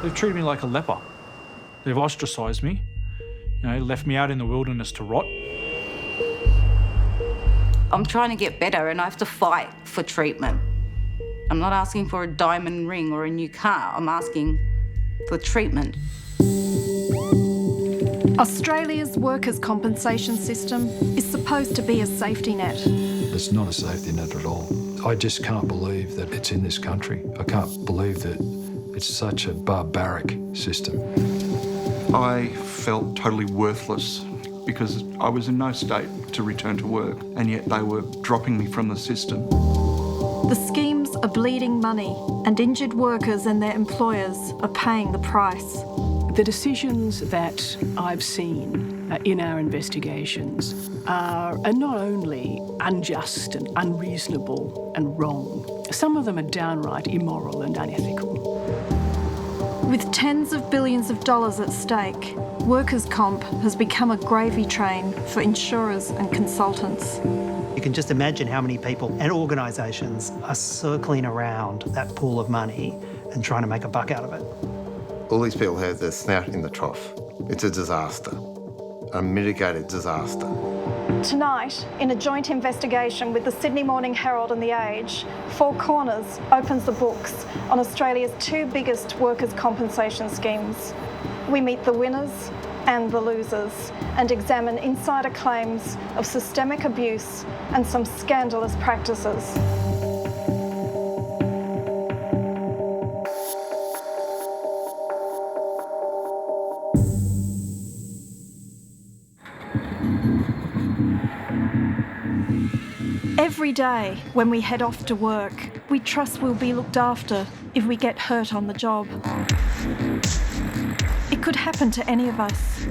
They've treated me like a leper. They've ostracised me, left me out in the wilderness to rot. I'm trying to get better and I have to fight for treatment. I'm not asking for a diamond ring or a new car. I'm asking for treatment. Australia's workers' compensation system is supposed to be a safety net. It's not a safety net at all. I just can't believe that it's in this country. I can't believe that it's such a barbaric system. I felt totally worthless because I was in no state to return to work, and yet they were dropping me from the system. The schemes are bleeding money, and injured workers and their employers are paying the price. The decisions that I've seen in our investigations are not only unjust and unreasonable and wrong, some of them are downright immoral and unethical. With tens of billions of dollars at stake, workers' comp has become a gravy train for insurers and consultants. You can just imagine how many people and organisations are circling around that pool of money and trying to make a buck out of it. All these people have their snout in the trough. It's a disaster, a mitigated disaster. Tonight, in a joint investigation with the Sydney Morning Herald and The Age, Four Corners opens the books on Australia's two biggest workers' compensation schemes. We meet the winners and the losers and examine insider claims of systemic abuse and some scandalous practices. Every day when we head off to work, we trust we'll be looked after if we get hurt on the job. It could happen to any of us.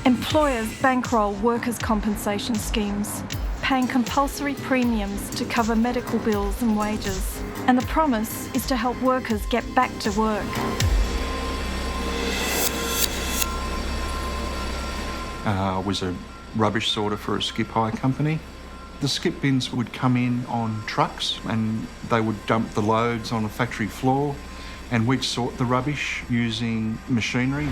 Employers bankroll workers' compensation schemes, paying compulsory premiums to cover medical bills and wages. And the promise is to help workers get back to work. I was a rubbish sorter for a skip hire company. The skip bins would come in on trucks and they would dump the loads on a factory floor, and we'd sort the rubbish using machinery.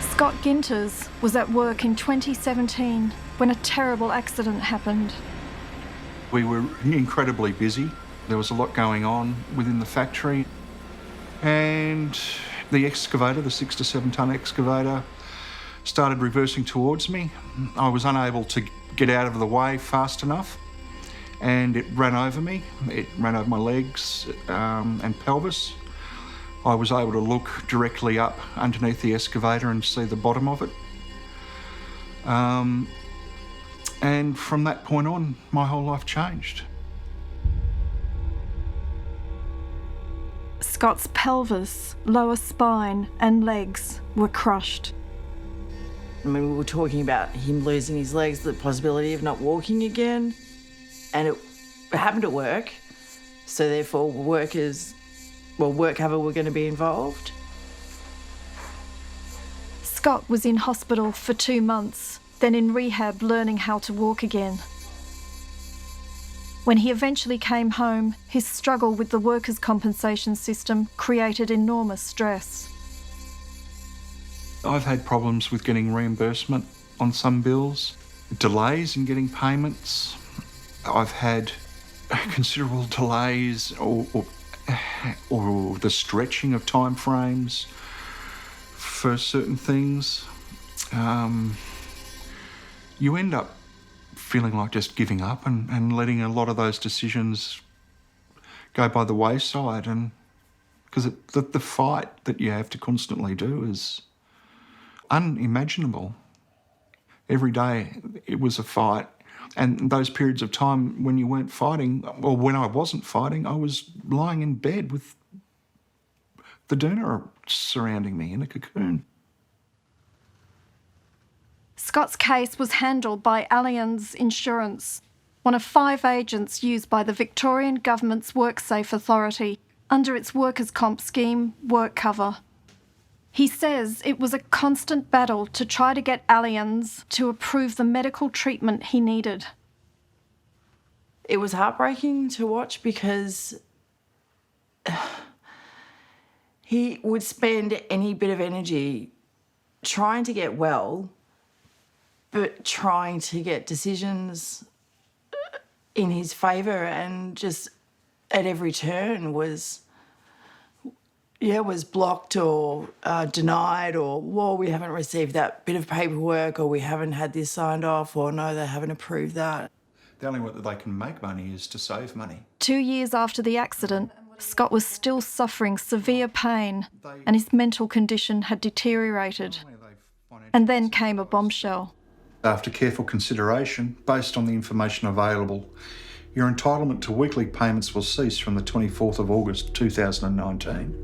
Scott Ginters was at work in 2017 when a terrible accident happened. We were incredibly busy. There was a lot going on within the factory, and the excavator, the 6 to 7 tonne excavator, started reversing towards me. I was unable to get out of the way fast enough, and it ran over me. It ran over my legs and pelvis. I was able to look directly up underneath the excavator and see the bottom of it. And from that point on, my whole life changed. Scott's pelvis, lower spine and legs were crushed. I mean, we were talking about him losing his legs, the possibility of not walking again. And it happened at work. So therefore, work cover were going to be involved. Scott was in hospital for 2 months, then in rehab learning how to walk again. When he eventually came home, his struggle with the workers' compensation system created enormous stress. I've had problems with getting reimbursement on some bills, delays in getting payments. I've had considerable delays or the stretching of time frames for certain things. You end up feeling like just giving up and letting a lot of those decisions go by the wayside, and because the fight that you have to constantly do is unimaginable. Every day it was a fight, and those periods of time when you weren't fighting, or when I wasn't fighting, I was lying in bed with the doona surrounding me in a cocoon. Scott's case was handled by Allianz Insurance, one of 5 agents used by the Victorian Government's WorkSafe Authority under its workers' comp scheme, WorkCover. He says it was a constant battle to try to get Allianz to approve the medical treatment he needed. It was heartbreaking to watch because he would spend any bit of energy trying to get well, but trying to get decisions in his favour, and just at every turn was blocked or denied, or, well, we haven't received that bit of paperwork, or we haven't had this signed off, or no, they haven't approved that. The only way that they can make money is to save money. 2 years after the accident, Scott was still suffering severe pain and his mental condition had deteriorated. And then came a bombshell. After careful consideration, based on the information available, your entitlement to weekly payments will cease from the 24th of August 2019.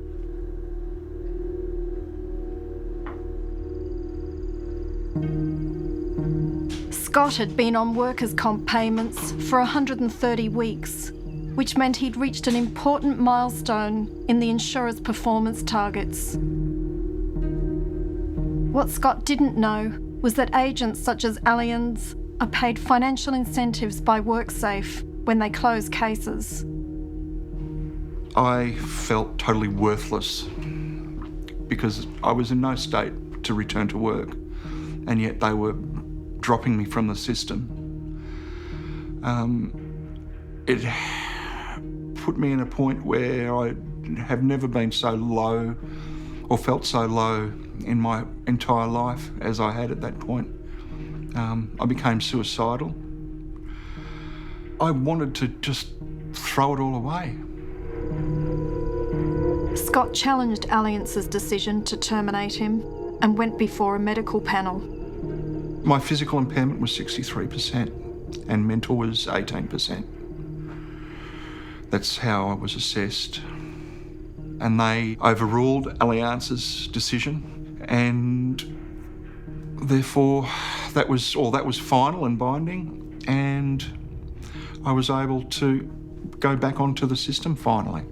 Scott had been on workers' comp payments for 130 weeks, which meant he'd reached an important milestone in the insurer's performance targets. What Scott didn't know was that agents such as Allianz are paid financial incentives by WorkSafe when they close cases. I felt totally worthless because I was in no state to return to work, and yet they were dropping me from the system. It put me in a point where I have never been so low or felt so low in my entire life as I had at that point. I became suicidal. I wanted to just throw it all away. Scott challenged Allianz's decision to terminate him and went before a medical panel. My physical impairment was 63% and mental was 18%. That's how I was assessed. And they overruled Allianz's decision, and therefore that was final and binding, and I was able to go back onto the system finally.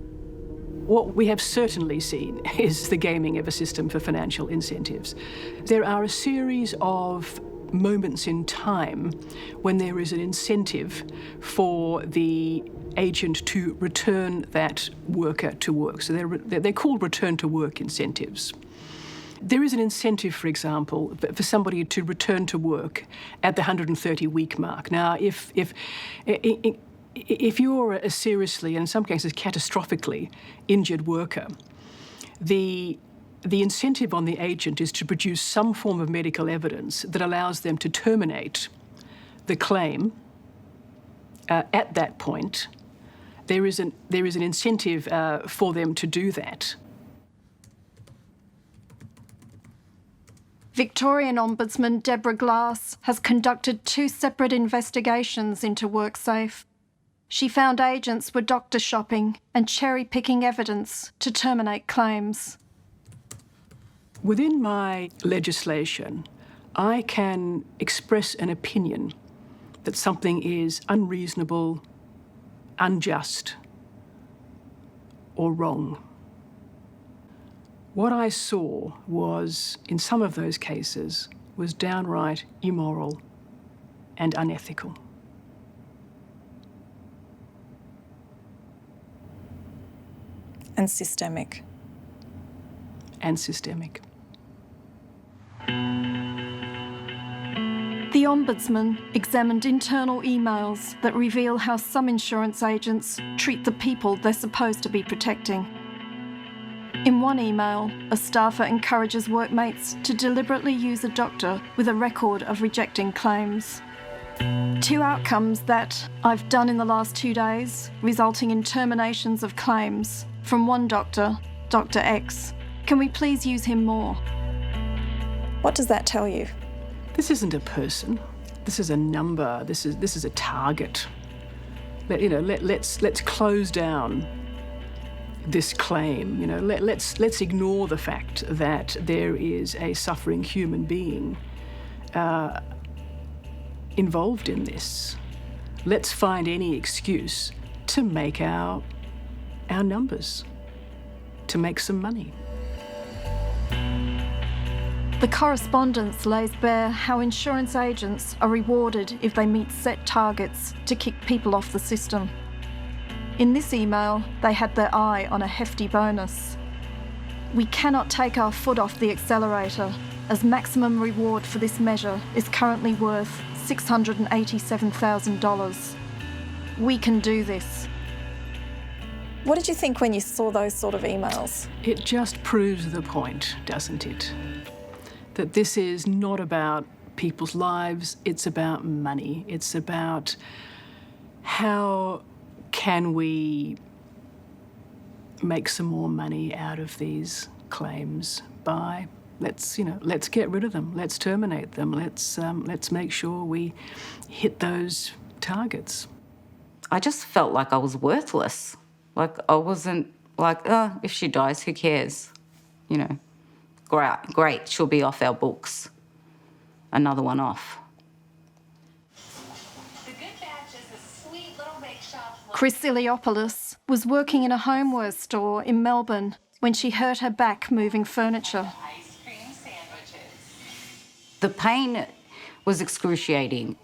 What we have certainly seen is the gaming of a system for financial incentives. There are a series of moments in time when there is an incentive for the agent to return that worker to work. So they're called return to work incentives. There is an incentive, for example, for somebody to return to work at the 130-week mark. Now, if you're a seriously, and in some cases catastrophically, injured worker, the incentive on the agent is to produce some form of medical evidence that allows them to terminate the claim at that point. There is an incentive for them to do that. Victorian Ombudsman Deborah Glass has conducted 2 separate investigations into WorkSafe. She found agents were doctor shopping and cherry-picking evidence to terminate claims. Within my legislation, I can express an opinion that something is unreasonable, unjust, or wrong. What I saw was, in some of those cases, was downright immoral and unethical. And systemic. And systemic. The Ombudsman examined internal emails that reveal how some insurance agents treat the people they're supposed to be protecting. In one email, a staffer encourages workmates to deliberately use a doctor with a record of rejecting claims. 2 outcomes that I've done in the last 2 days, resulting in terminations of claims from one doctor, Dr. X. Can we please use him more? What does that tell you? This isn't a person. This is a number. This is a target. Let's close down this claim. Let's ignore the fact that there is a suffering human being involved in this. Let's find any excuse to make our numbers, to make some money. The correspondence lays bare how insurance agents are rewarded if they meet set targets to kick people off the system. In this email, they had their eye on a hefty bonus. We cannot take our foot off the accelerator, as maximum reward for this measure is currently worth $687,000. We can do this. What did you think when you saw those sort of emails? It just proves the point, doesn't it? That this is not about people's lives, it's about money. It's about how can we make some more money out of these claims by let's get rid of them, let's terminate them, let's make sure we hit those targets. I just felt like I was worthless. Like I wasn't like, oh, if she dies, who cares? You know, great, she'll be off our books. Another one off. Chris Iliopoulos was working in a homeware store in Melbourne when she hurt her back moving furniture. The pain was excruciating.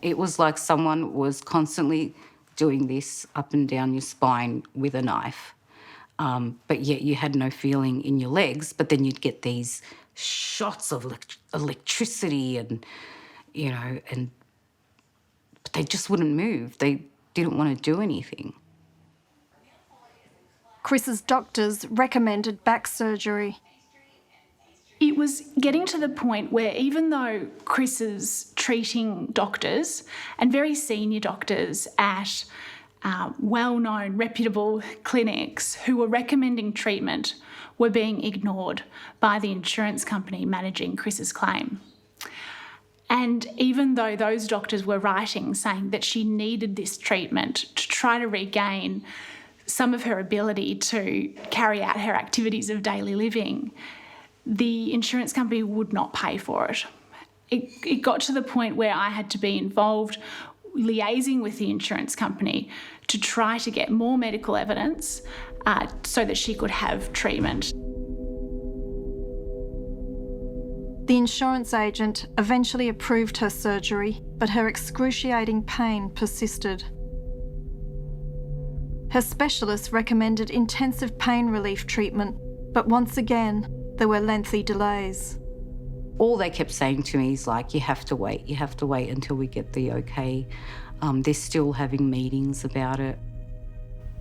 It was like someone was constantly doing this up and down your spine with a knife. But yet you had no feeling in your legs, but then you'd get these shots of electricity and but they just wouldn't move. They didn't want to do anything. Chris's doctors recommended back surgery. It was getting to the point where even though Chris's treating doctors and very senior doctors at well-known, reputable clinics who were recommending treatment were being ignored by the insurance company managing Chris's claim. And even though those doctors were writing saying that she needed this treatment to try to regain some of her ability to carry out her activities of daily living, the insurance company would not pay for it. It got to the point where I had to be involved liaising with the insurance company to try to get more medical evidence so that she could have treatment. The insurance agent eventually approved her surgery, but her excruciating pain persisted. Her specialist recommended intensive pain relief treatment, but once again, there were lengthy delays. All they kept saying to me is like, you have to wait until we get the okay. They're still having meetings about it.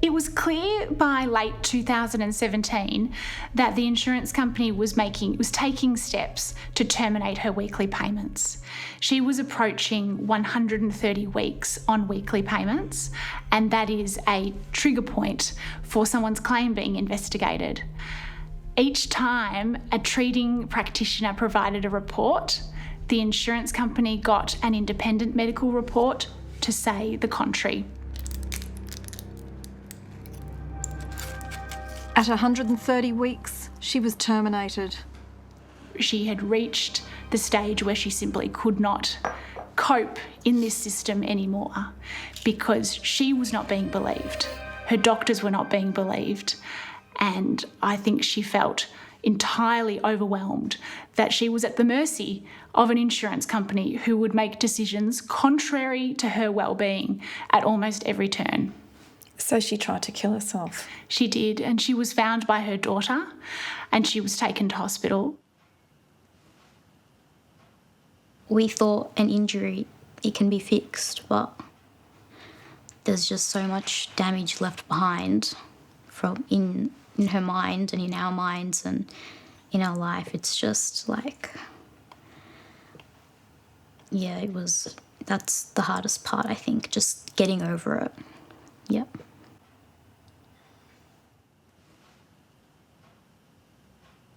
It was clear by late 2017 that the insurance company was taking steps to terminate her weekly payments. She was approaching 130 weeks on weekly payments, and that is a trigger point for someone's claim being investigated. Each time a treating practitioner provided a report, the insurance company got an independent medical report to say the contrary. At 130 weeks, she was terminated. She had reached the stage where she simply could not cope in this system anymore because she was not being believed. Her doctors were not being believed. And I think she felt entirely overwhelmed that she was at the mercy of an insurance company who would make decisions contrary to her well-being at almost every turn. So she tried to kill herself? She did, and she was found by her daughter and she was taken to hospital. We thought an injury, it can be fixed, but there's just so much damage left behind from in her mind and in our minds and in our life. It's just like, yeah, that's the hardest part, I think, just getting over it. Yep.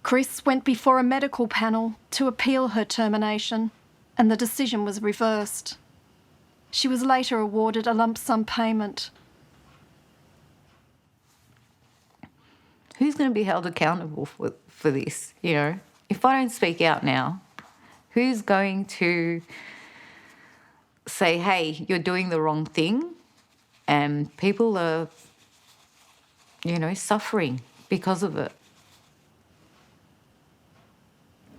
Chris went before a medical panel to appeal her termination, and the decision was reversed. She was later awarded a lump sum payment. Who's going to be held accountable for this, you know? If I don't speak out now, who's going to say, hey, you're doing the wrong thing and people are, suffering because of it?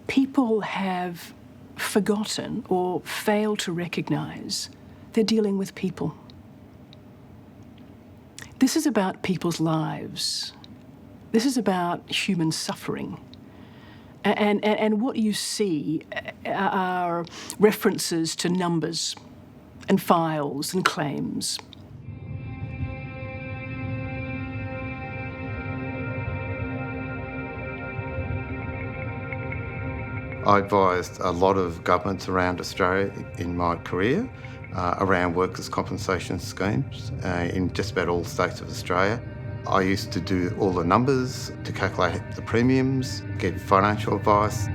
People have forgotten or failed to recognise they're dealing with people. This is about people's lives. This is about human suffering. And what you see are references to numbers and files and claims. I advised a lot of governments around Australia in my career around workers' compensation schemes in just about all states of Australia. I used to do all the numbers to calculate the premiums, get financial advice.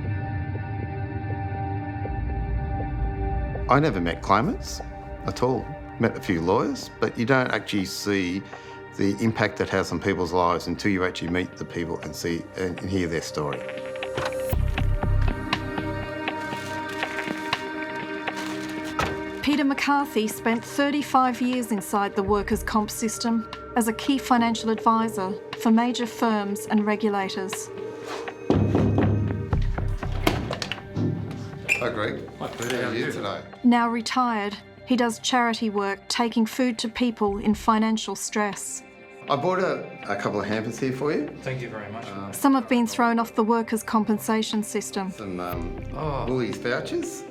I never met claimants at all. Met a few lawyers, but you don't actually see the impact it has on people's lives until you actually meet the people and see and hear their story. Peter Mccarthy spent 35 years inside the workers' comp system as a key financial advisor for major firms and regulators. Hi Greg. Hi Peter, how are you today? Now retired, he does charity work taking food to people in financial stress. I bought a couple of hampers here for you. Thank you very much. Some have been thrown off the workers' compensation system. Some Woolies vouchers.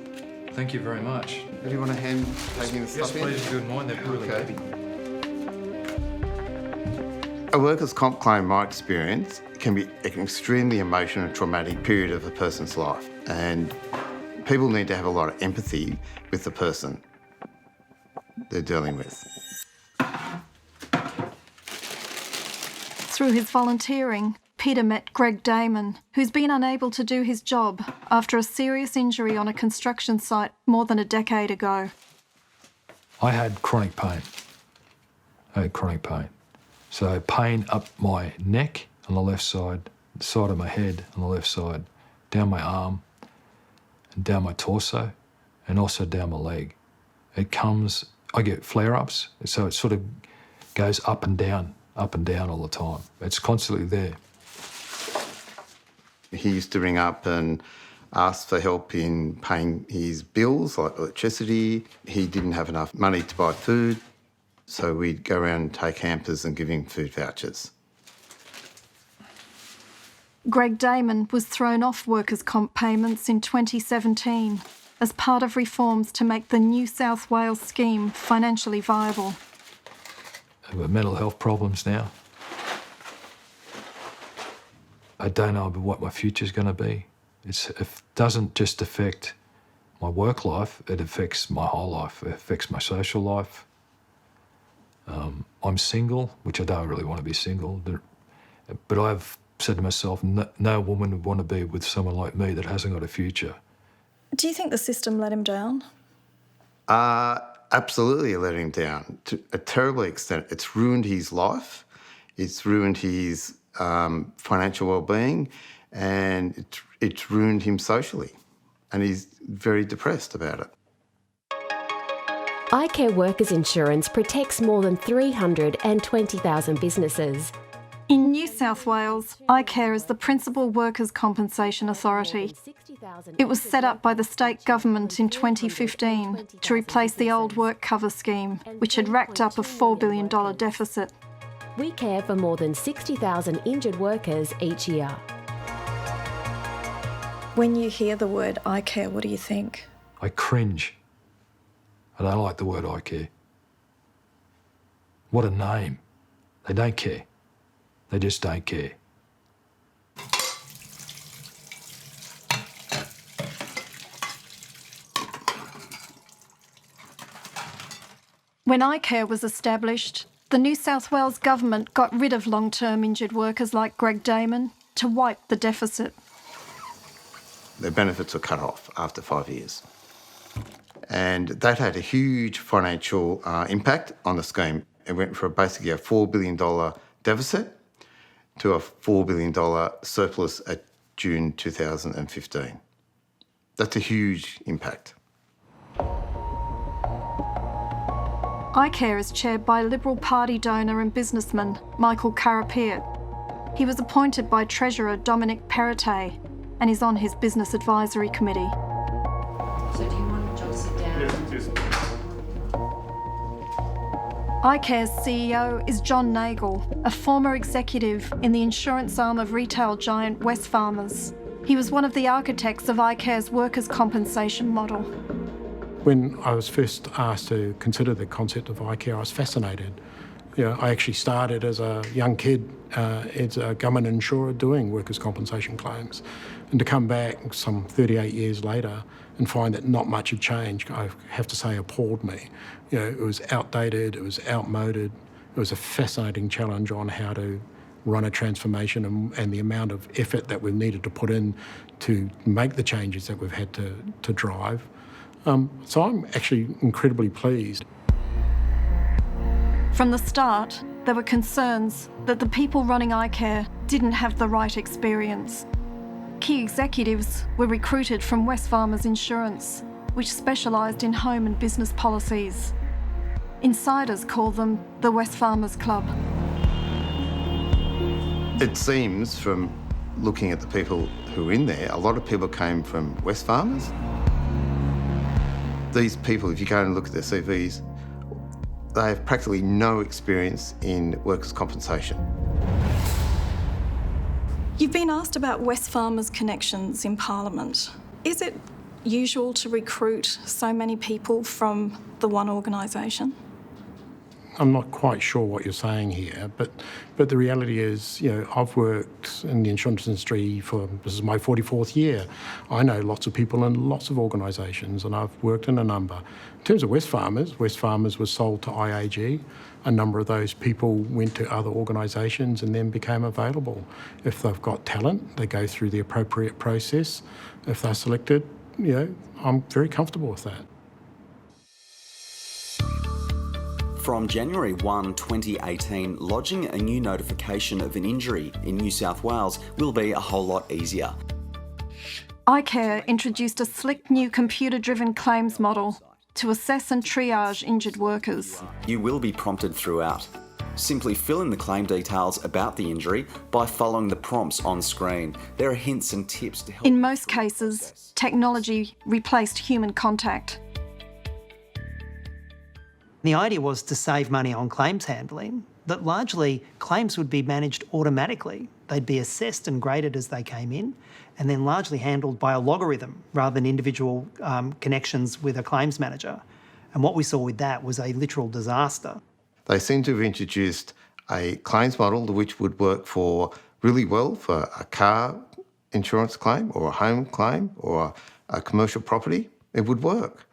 Thank you very much. Do you want a hand taking the stuff in? Yes, please, if you wouldn't mind, they're really heavy. A workers' comp claim, in my experience, can be an extremely emotional and traumatic period of a person's life. And people need to have a lot of empathy with the person they're dealing with. Through his volunteering, Peter met Greg Damon, who's been unable to do his job after a serious injury on a construction site more than a decade ago. I had chronic pain. So pain up my neck on the left side, the side of my head on the left side, down my arm, and down my torso, and also down my leg. I get flare-ups, so it sort of goes up and down all the time. It's constantly there. He used to ring up and ask for help in paying his bills, like electricity. He didn't have enough money to buy food, so we'd go around and take hampers and give him food vouchers. Greg Damon was thrown off workers' comp payments in 2017 as part of reforms to make the New South Wales scheme financially viable. I've got mental health problems now. I don't know what my future's going to be. It doesn't just affect my work life, it affects my whole life. It affects my social life. I'm single, which I don't really want to be single, but I've said to myself, no woman would want to be with someone like me that hasn't got a future. Do you think the system let him down? Absolutely let him down to a terrible extent. It's ruined his life. It's ruined his financial well-being, and it's ruined him socially, and he's very depressed about it. iCare Workers Insurance protects more than 320,000 businesses. In New South Wales, iCare is the principal workers' compensation authority. It was set up by the state government in 2015 to replace the old work cover scheme, which had racked up a $4 billion deficit. We care for more than 60,000 injured workers each year. When you hear the word iCare, what do you think? I cringe. I don't like the word iCare. What a name. They don't care. They just don't care. When iCare was established, the New South Wales government got rid of long-term injured workers like Greg Damon to wipe the deficit. Their benefits were cut off after 5 years. And that had a huge financial impact on the scheme. It went from basically a $4 billion deficit to a $4 billion surplus at June 2015. That's a huge impact. iCare is chaired by Liberal Party donor and businessman Michael Carapiet. He was appointed by Treasurer Dominic Perrottet and is on his Business Advisory Committee. So do you want to just sit down? Yes. iCare's CEO is John Nagle, a former executive in the insurance arm of retail giant Wesfarmers. He was one of the architects of iCare's workers' compensation model. When I was first asked to consider the concept of iCare, I was fascinated. I actually started as a young kid as a government insurer doing workers' compensation claims. And to come back some 38 years later and find that not much had changed, I have to say, appalled me. It was outdated, it was outmoded. It was a fascinating challenge on how to run a transformation and the amount of effort that we've needed to put in to make the changes that we've had to drive. So I'm actually incredibly pleased. From the start, there were concerns that the people running iCare didn't have the right experience. Key executives were recruited from Wesfarmers Insurance, which specialised in home and business policies. Insiders call them the Wesfarmers Club. It seems from looking at the people who were in there, a lot of people came from Wesfarmers. These people, if you go and look at their CVs, they have practically no experience in workers' compensation. You've been asked about Wesfarmers' connections in Parliament. Is it usual to recruit so many people from the one organisation? I'm not quite sure what you're saying here, but the reality is, I've worked in the insurance industry this is my 44th year. I know lots of people in lots of organisations, and I've worked in a number. In terms of Wesfarmers was sold to IAG. A number of those people went to other organisations and then became available. If they've got talent, they go through the appropriate process. If they're selected, I'm very comfortable with that. From January 1, 2018, lodging a new notification of an injury in New South Wales will be a whole lot easier. iCare introduced a slick new computer-driven claims model to assess and triage injured workers. You will be prompted throughout. Simply fill in the claim details about the injury by following the prompts on screen. There are hints and tips to help. In most cases, technology replaced human contact. The idea was to save money on claims handling, that largely claims would be managed automatically. They'd be assessed and graded as they came in, and then largely handled by a logarithm rather than individual connections with a claims manager. And what we saw with that was a literal disaster. They seem to have introduced a claims model which would work really well for a car insurance claim or a home claim or a commercial property. It would work,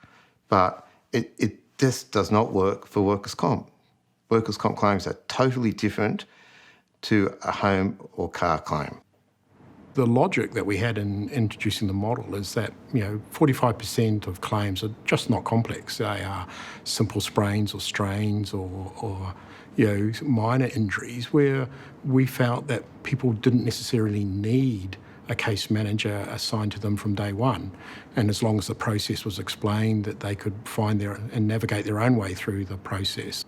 but it just does not work for workers' comp. Workers' comp claims are totally different to a home or car claim. The logic that we had in introducing the model is that 45% of claims are just not complex. They are simple sprains or strains or minor injuries where we felt that people didn't necessarily need a case manager assigned to them from day one. And as long as the process was explained, that they could find and navigate their own way through the process.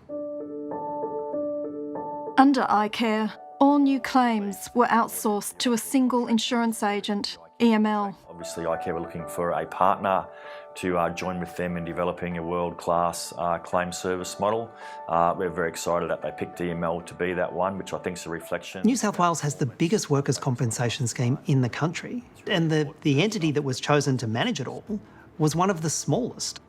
Under iCare, all new claims were outsourced to a single insurance agent, EML. Obviously, iCare were looking for a partner to join with them in developing a world-class claim service model. We're very excited that they picked EML to be that one, which I think is a reflection. New South Wales has the biggest workers' compensation scheme in the country, and the entity that was chosen to manage it all was one of the smallest.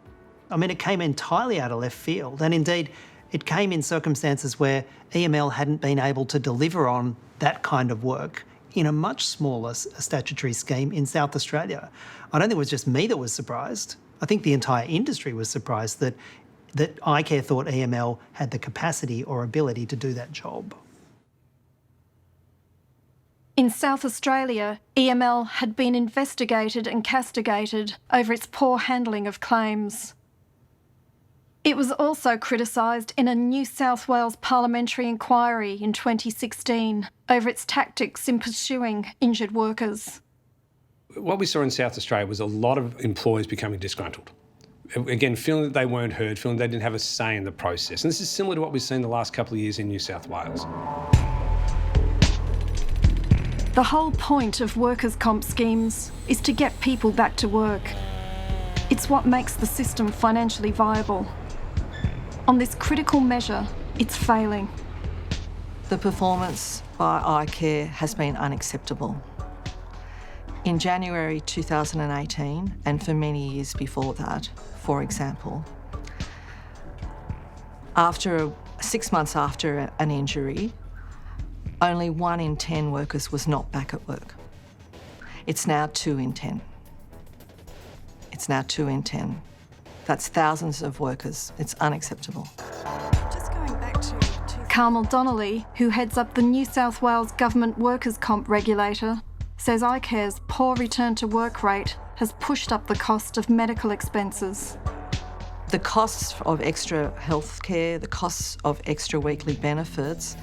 I mean, it came entirely out of left field, and indeed, it came in circumstances where EML hadn't been able to deliver on that kind of work in a much smaller statutory scheme in South Australia. I don't think it was just me that was surprised. I think the entire industry was surprised that iCare thought EML had the capacity or ability to do that job. In South Australia, EML had been investigated and castigated over its poor handling of claims. It was also criticised in a New South Wales parliamentary inquiry in 2016 over its tactics in pursuing injured workers. What we saw in South Australia was a lot of employers becoming disgruntled. Again, feeling that they weren't heard, feeling they didn't have a say in the process. And this is similar to what we've seen the last couple of years in New South Wales. The whole point of workers' comp schemes is to get people back to work. It's what makes the system financially viable. On this critical measure, it's failing. The performance by iCare has been unacceptable. In January 2018, and for many years before that, for example, 6 months after an injury, only 1 in 10 workers was not back at work. It's now 2 in 10. It's now 2 in 10. That's thousands of workers. It's unacceptable. Carmel Donnelly, who heads up the New South Wales Government Workers' Comp regulator, says iCare's poor return to work rate has pushed up the cost of medical expenses. The costs of extra health care, the costs of extra weekly benefits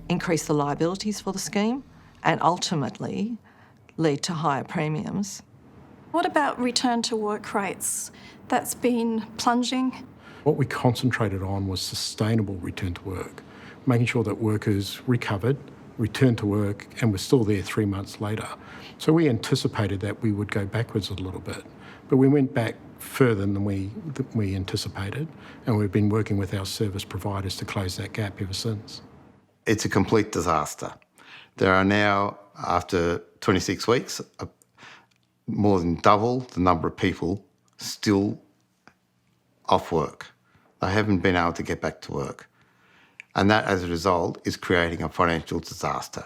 increase the liabilities for the scheme and ultimately lead to higher premiums. What about return to work rates? That's been plunging. What we concentrated on was sustainable return to work, making sure that workers recovered, returned to work and were still there 3 months later. So we anticipated that we would go backwards a little bit, but we went back further than we anticipated, and we've been working with our service providers to close that gap ever since. It's a complete disaster. There are now, after 26 weeks, more than double the number of people still off work. They haven't been able to get back to work. And that, as a result, is creating a financial disaster.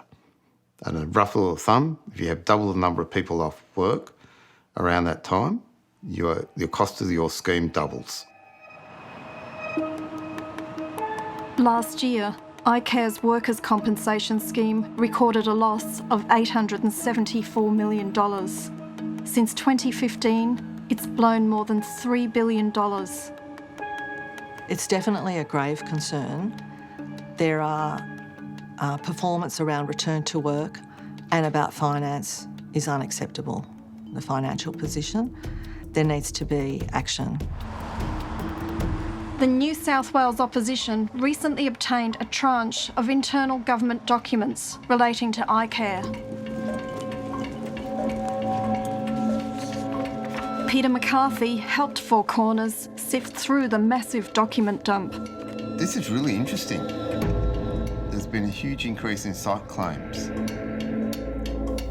And a rough rule of thumb, if you have double the number of people off work around that time, your cost of your scheme doubles. Last year, iCare's workers' compensation scheme recorded a loss of $874 million. Since 2015, it's blown more than $3 billion. It's definitely a grave concern. There are performance around return to work and about finance is unacceptable, the financial position. There needs to be action. The New South Wales opposition recently obtained a tranche of internal government documents relating to iCare. Peter Mccarthy helped Four Corners sift through the massive document dump. This is really interesting. There's been a huge increase in site claims.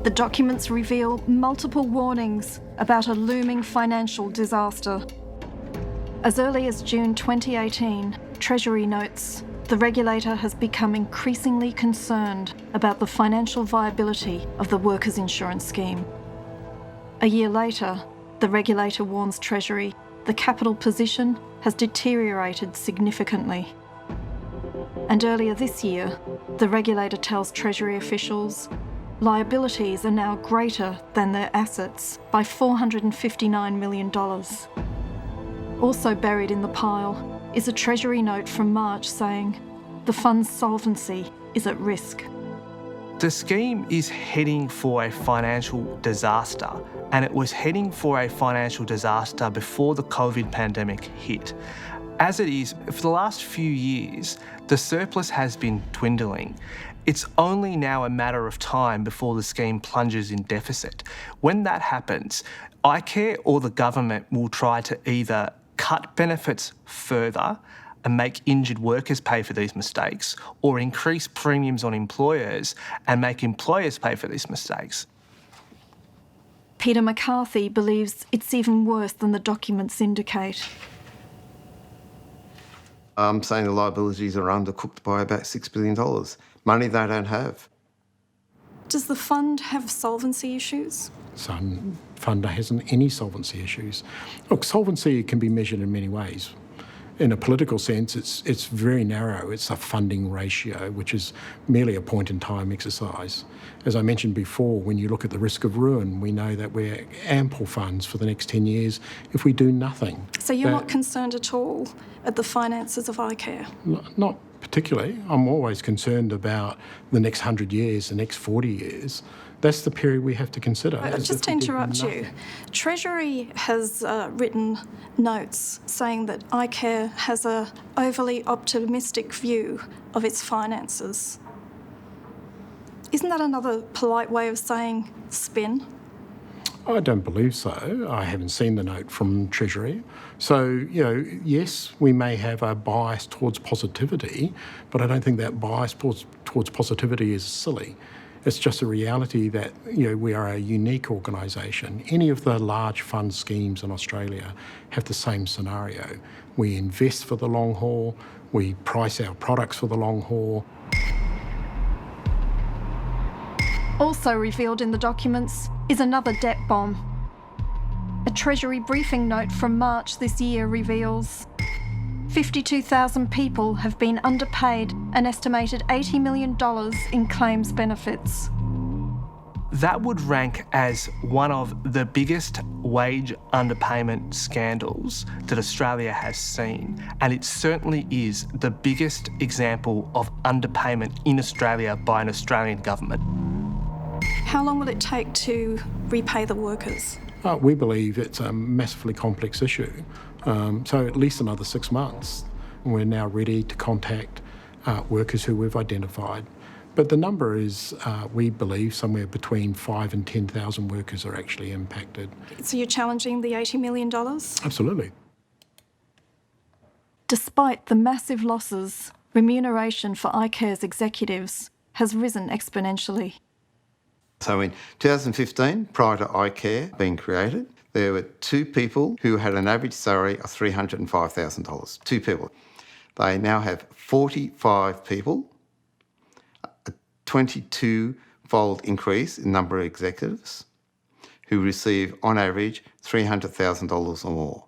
The documents reveal multiple warnings about a looming financial disaster. As early as June 2018, Treasury notes the regulator has become increasingly concerned about the financial viability of the workers' insurance scheme. A year later, the regulator warns Treasury the capital position has deteriorated significantly. And earlier this year, the regulator tells Treasury officials liabilities are now greater than their assets by $459 million. Also buried in the pile is a Treasury note from March saying the fund's solvency is at risk. The scheme is heading for a financial disaster, and it was heading for a financial disaster before the COVID pandemic hit. As it is, for the last few years, the surplus has been dwindling. It's only now a matter of time before the scheme plunges in deficit. When that happens, iCare or the government will try to either cut benefits further and make injured workers pay for these mistakes, or increase premiums on employers and make employers pay for these mistakes. Peter Mccarthy believes it's even worse than the documents indicate. I'm saying the liabilities are undercooked by about $6 billion. Money they don't have. Does the fund have solvency issues? Some funder hasn't any solvency issues. Look, solvency can be measured in many ways. In a political sense, it's very narrow. It's a funding ratio, which is merely a point-in-time exercise. As I mentioned before, when you look at the risk of ruin, we know that we're ample funds for the next 10 years if we do nothing. So you're not concerned at all at the finances of iCare? Not particularly. I'm always concerned about the next 100 years, the next 40 years. That's the period we have to consider. Just to interrupt you, Treasury has written notes saying that iCare has an overly optimistic view of its finances. Isn't that another polite way of saying spin? I don't believe so. I haven't seen the note from Treasury. So, yes, we may have a bias towards positivity, but I don't think that bias towards positivity is silly. It's just a reality that, we are a unique organisation. Any of the large fund schemes in Australia have the same scenario. We invest for the long haul, we price our products for the long haul. Also revealed in the documents is another debt bomb. A Treasury briefing note from March this year reveals 52,000 people have been underpaid an estimated $80 million in claims benefits. That would rank as one of the biggest wage underpayment scandals that Australia has seen, and it certainly is the biggest example of underpayment in Australia by an Australian government. How long will it take to repay the workers? We believe it's a massively complex issue, so at least another 6 months. We're now ready to contact workers who we've identified. But the number is, we believe, somewhere between 5,000 and 10,000 workers are actually impacted. So you're challenging the $80 million? Absolutely. Despite the massive losses, remuneration for iCare's executives has risen exponentially. So in 2015, prior to iCare being created, there were 2 people who had an average salary of $305,000. 2 people. They now have 45 people, a 22-fold increase in number of executives who receive, on average, $300,000 or more.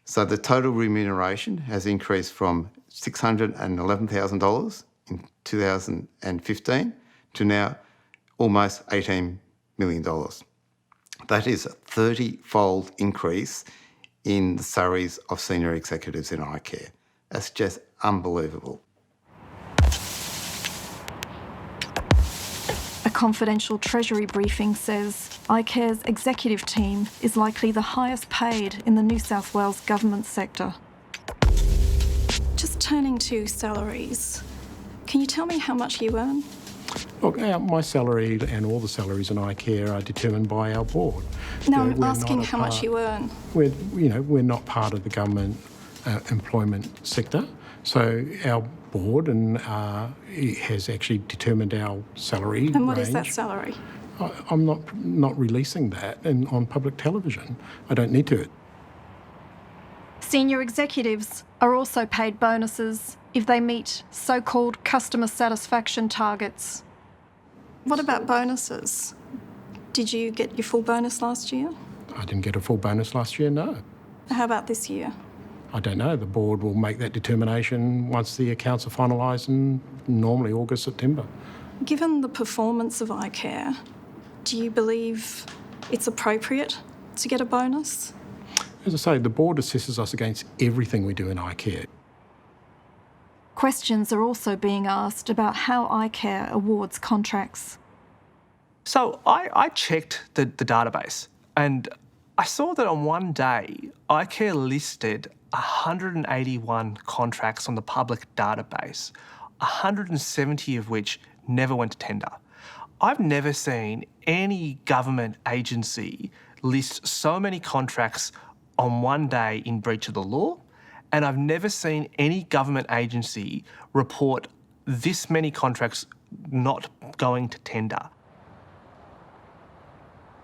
So the total remuneration has increased from $611,000 in 2015 to now almost $18 million. That is a 30-fold increase in the salaries of senior executives in iCare. That's just unbelievable. A confidential Treasury briefing says iCare's executive team is likely the highest paid in the New South Wales government sector. Just turning to salaries, can you tell me how much you earn? Look, my salary and all the salaries in iCare are determined by our board. No, I'm asking how much you earn. We're not part of the government employment sector, so our board has actually determined our salary And what range. is that salary? I'm not releasing that on public television. I don't need to. Senior executives are also paid bonuses if they meet so-called customer satisfaction targets. What about bonuses? Did you get your full bonus last year? I didn't get a full bonus last year, no. How about this year? I don't know. The board will make that determination once the accounts are finalised in normally August, September. Given the performance of iCare, do you believe it's appropriate to get a bonus? As I say, the board assesses us against everything we do in iCare. Questions are also being asked about how iCare awards contracts. So I checked the database and I saw that on one day, iCare listed 181 contracts on the public database, 170 of which never went to tender. I've never seen any government agency list so many contracts on one day in breach of the law, and I've never seen any government agency report this many contracts not going to tender.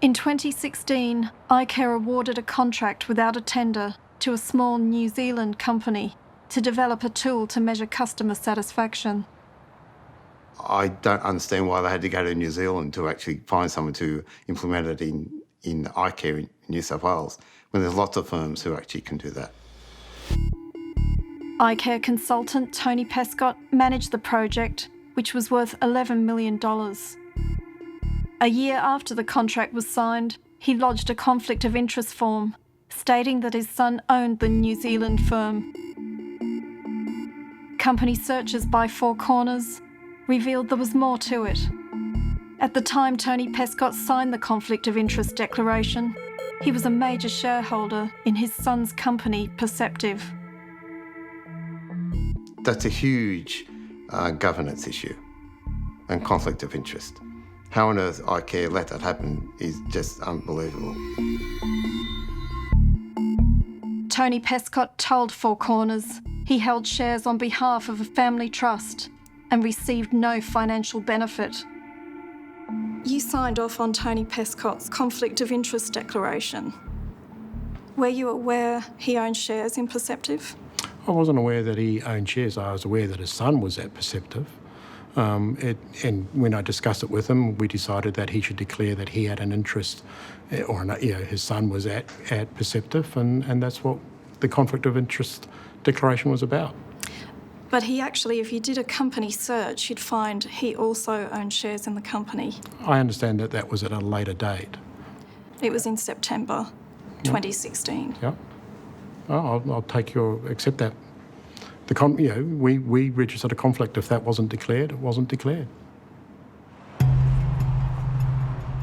In 2016, iCare awarded a contract without a tender to a small New Zealand company to develop a tool to measure customer satisfaction. I don't understand why they had to go to New Zealand to actually find someone to implement it in iCare in New South Wales, when there's lots of firms who actually can do that. iCare consultant Tony Pescott managed the project, which was worth $11 million. A year after the contract was signed, he lodged a conflict of interest form, stating that his son owned the New Zealand firm. Company searches by Four Corners revealed there was more to it. At the time Tony Pescott signed the conflict of interest declaration, he was a major shareholder in his son's company, Perceptive. That's a huge governance issue and conflict of interest. How on earth iCare let that happen is just unbelievable. Tony Pescott told Four Corners he held shares on behalf of a family trust and received no financial benefit. You signed off on Tony Pescott's conflict of interest declaration. Were you aware he owned shares in Perceptive? I wasn't aware that he owned shares. I was aware that his son was at Perceptive. And when I discussed it with him, we decided that he should declare that he had an interest, his son was at Perceptive, and that's what the conflict of interest declaration was about. But he actually, if you did a company search, you'd find he also owned shares in the company. I understand that that was at a later date. It was in September 2016. Yeah. Oh, I'll accept that. We registered a conflict. If that wasn't declared, it wasn't declared.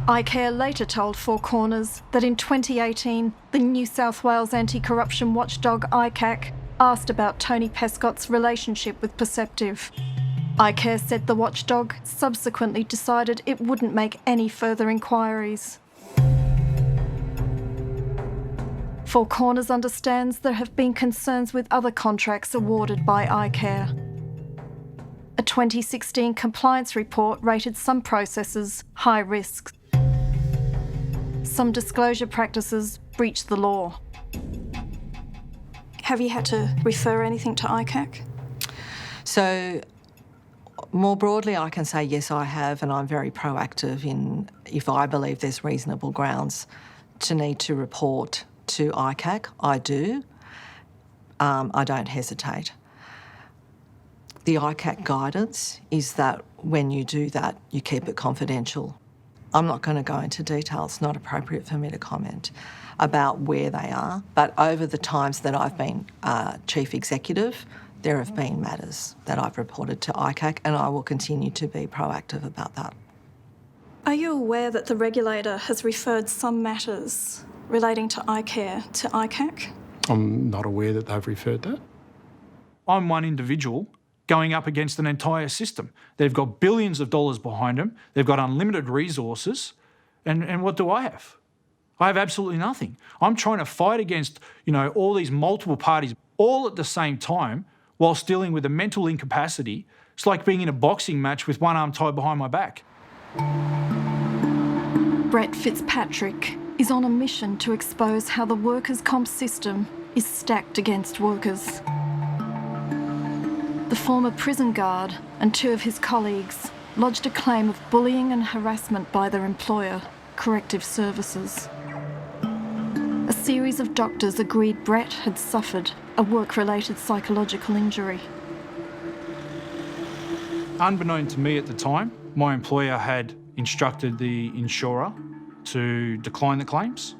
iCare later told Four Corners that in 2018, the New South Wales anti-corruption watchdog ICAC asked about Tony Pescott's relationship with Perceptive. iCare said the watchdog subsequently decided it wouldn't make any further inquiries. Four Corners understands there have been concerns with other contracts awarded by iCare. A 2016 compliance report rated some processes high risk. Some disclosure practices breached the law. Have you had to refer anything to ICAC? So, more broadly, I can say yes, I have, and I'm very proactive in, if I believe there's reasonable grounds to need to report to ICAC, I do. I don't hesitate. The ICAC guidance is that when you do that, you keep it confidential. I'm not going to go into detail. It's not appropriate for me to comment about where they are. But over the times that I've been Chief Executive, there have been matters that I've reported to ICAC, and I will continue to be proactive about that. Are you aware that the regulator has referred some matters relating to iCare to ICAC? I'm not aware that they've referred that. I'm one individual going up against an entire system. They've got billions of dollars behind them. They've got unlimited resources. And what do I have? I have absolutely nothing. I'm trying to fight against, all these multiple parties all at the same time whilst dealing with a mental incapacity. It's like being in a boxing match with one arm tied behind my back. Brett Fitzpatrick is on a mission to expose how the workers' comp system is stacked against workers. The former prison guard and two of his colleagues lodged a claim of bullying and harassment by their employer, Corrective Services. A series of doctors agreed Brett had suffered a work-related psychological injury. Unbeknown to me at the time, my employer had instructed the insurer to decline the claims.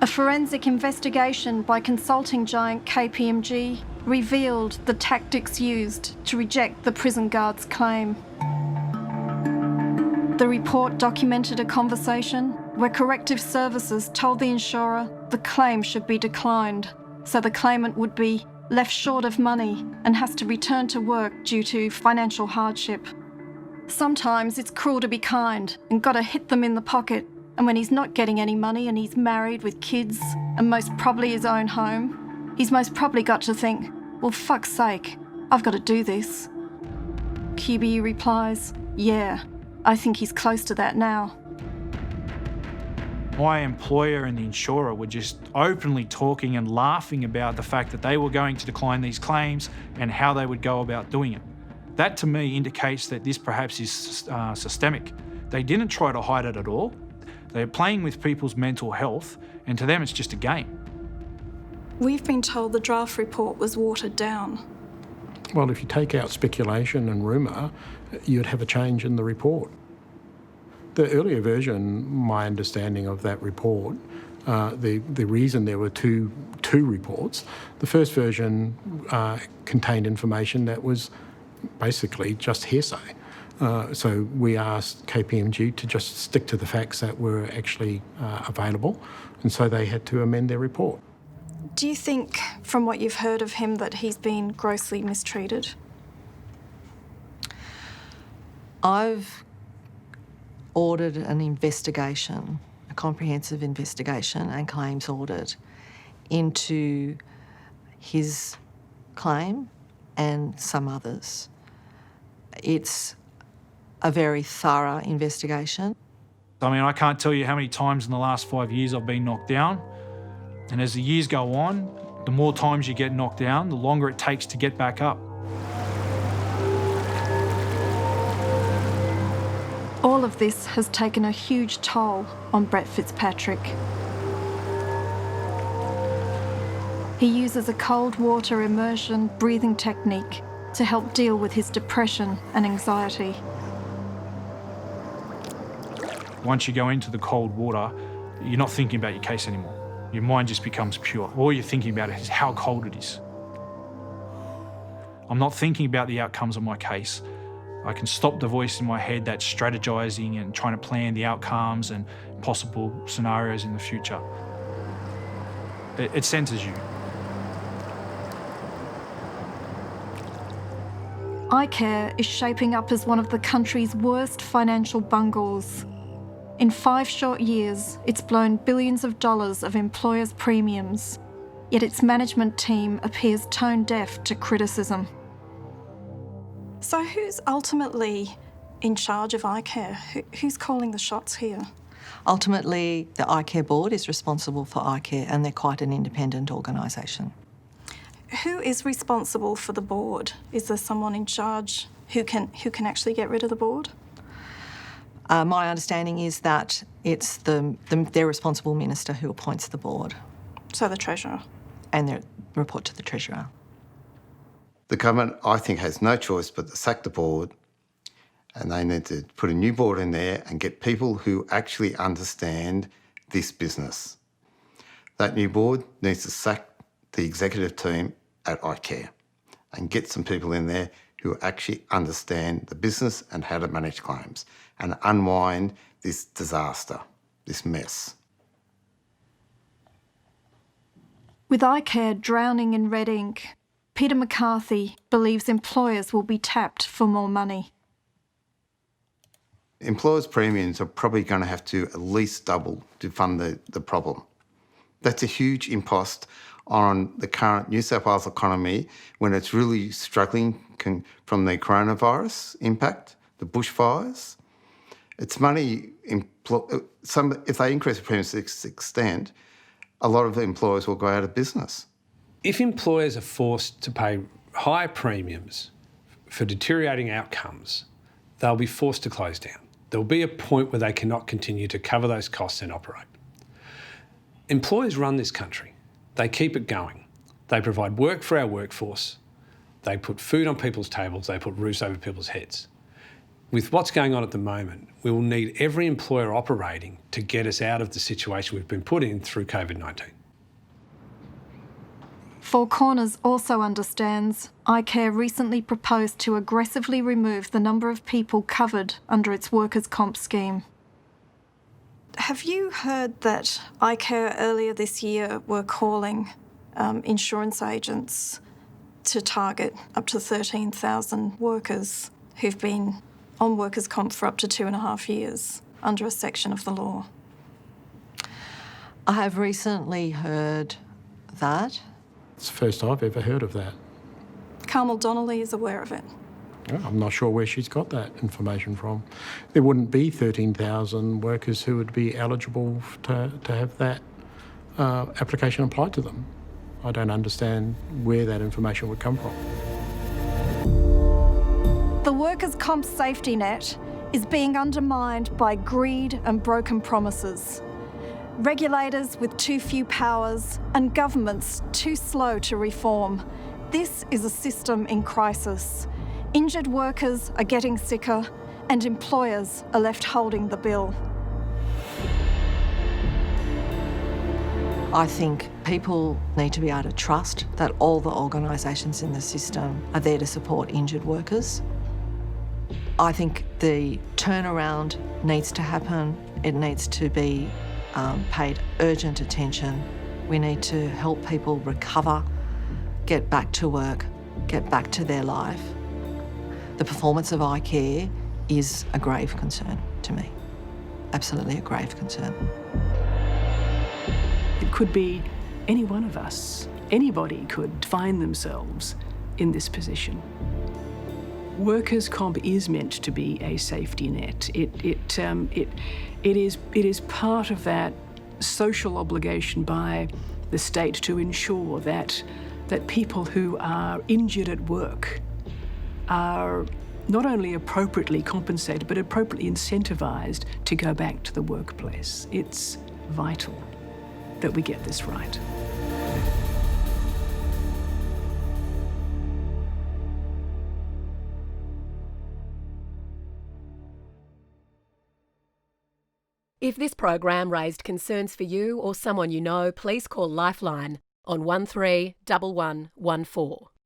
A forensic investigation by consulting giant KPMG revealed the tactics used to reject the prison guard's claim. The report documented a conversation where Corrective Services told the insurer the claim should be declined, so the claimant would be left short of money and has to return to work due to financial hardship. Sometimes it's cruel to be kind and gotta hit them in the pocket, and when he's not getting any money and he's married with kids and most probably his own home, he's most probably got to think, well, fuck's sake, I've got to do this. QBE replies, yeah, I think he's close to that now. My employer and the insurer were just openly talking and laughing about the fact that they were going to decline these claims and how they would go about doing it. That to me indicates that this perhaps is systemic. They didn't try to hide it at all. They're playing with people's mental health, and to them it's just a game. We've been told the draft report was watered down. Well, if you take out speculation and rumour, you'd have a change in the report. The earlier version, my understanding of that report, the reason there were two reports, the first version contained information that was basically just hearsay. So we asked KPMG to just stick to the facts that were actually available, and so they had to amend their report. Do you think, from what you've heard of him, that he's been grossly mistreated? I've ordered an investigation, a comprehensive investigation and claims audit into his claim and some others. It's a very thorough investigation. I mean, I can't tell you how many times in the last 5 years I've been knocked down. And as the years go on, the more times you get knocked down, the longer it takes to get back up. All of this has taken a huge toll on Brett Fitzpatrick. He uses a cold water immersion breathing technique to help deal with his depression and anxiety. Once you go into the cold water, you're not thinking about your case anymore. Your mind just becomes pure. All you're thinking about is how cold it is. I'm not thinking about the outcomes of my case. I can stop the voice in my head that's strategizing and trying to plan the outcomes and possible scenarios in the future. It centers you. iCare is shaping up as one of the country's worst financial bungles. In 5 short years, it's blown billions of dollars of employers' premiums, yet its management team appears tone-deaf to criticism. So who's ultimately in charge of iCare? Who's calling the shots here? Ultimately, the iCare board is responsible for iCare and they're quite an independent organisation. Who is responsible for the board? Is there someone in charge who can actually get rid of the board? My understanding is that it's their responsible minister who appoints the board. So the Treasurer? And they report to the Treasurer. The government, I think, has no choice but to sack the board, and they need to put a new board in there and get people who actually understand this business. That new board needs to sack the executive team at iCare and get some people in there who actually understand the business and how to manage claims and unwind this disaster, this mess. With iCare drowning in red ink, Peter Mccarthy believes employers will be tapped for more money. Employers' premiums are probably going to have to at least double to fund the problem. That's a huge impost on the current New South Wales economy when it's really struggling from the coronavirus impact, the bushfires. It's money, if they increase the premiums to this extent, a lot of the employers will go out of business. If employers are forced to pay higher premiums for deteriorating outcomes, they'll be forced to close down. There'll be a point where they cannot continue to cover those costs and operate. Employers run this country. They keep it going. They provide work for our workforce. They put food on people's tables. They put roofs over people's heads. With what's going on at the moment, we will need every employer operating to get us out of the situation we've been put in through COVID-19. Four Corners also understands iCare recently proposed to aggressively remove the number of people covered under its workers' comp scheme. Have you heard that iCare earlier this year were calling insurance agents to target up to 13,000 workers who've been on workers' comp for up to 2.5 years under a section of the law? I have recently heard that. It's the first I've ever heard of that. Carmel Donnelly is aware of it. I'm not sure where she's got that information from. There wouldn't be 13,000 workers who would be eligible to have that application applied to them. I don't understand where that information would come from. The workers' comp safety net is being undermined by greed and broken promises. Regulators with too few powers and governments too slow to reform. This is a system in crisis. Injured workers are getting sicker and employers are left holding the bill. I think people need to be able to trust that all the organisations in the system are there to support injured workers. I think the turnaround needs to happen. It needs to be paid urgent attention. We need to help people recover, get back to work, get back to their life. The performance of iCare is a grave concern to me. absolutely a grave concern. It could be any one of us. Anybody could find themselves in this position. Workers' comp is meant to be a safety net. It is part of that social obligation by the state to ensure that people who are injured at work are not only appropriately compensated but appropriately incentivised to go back to the workplace. It's vital that we get this right. If this program raised concerns for you or someone you know, please call Lifeline on 131114.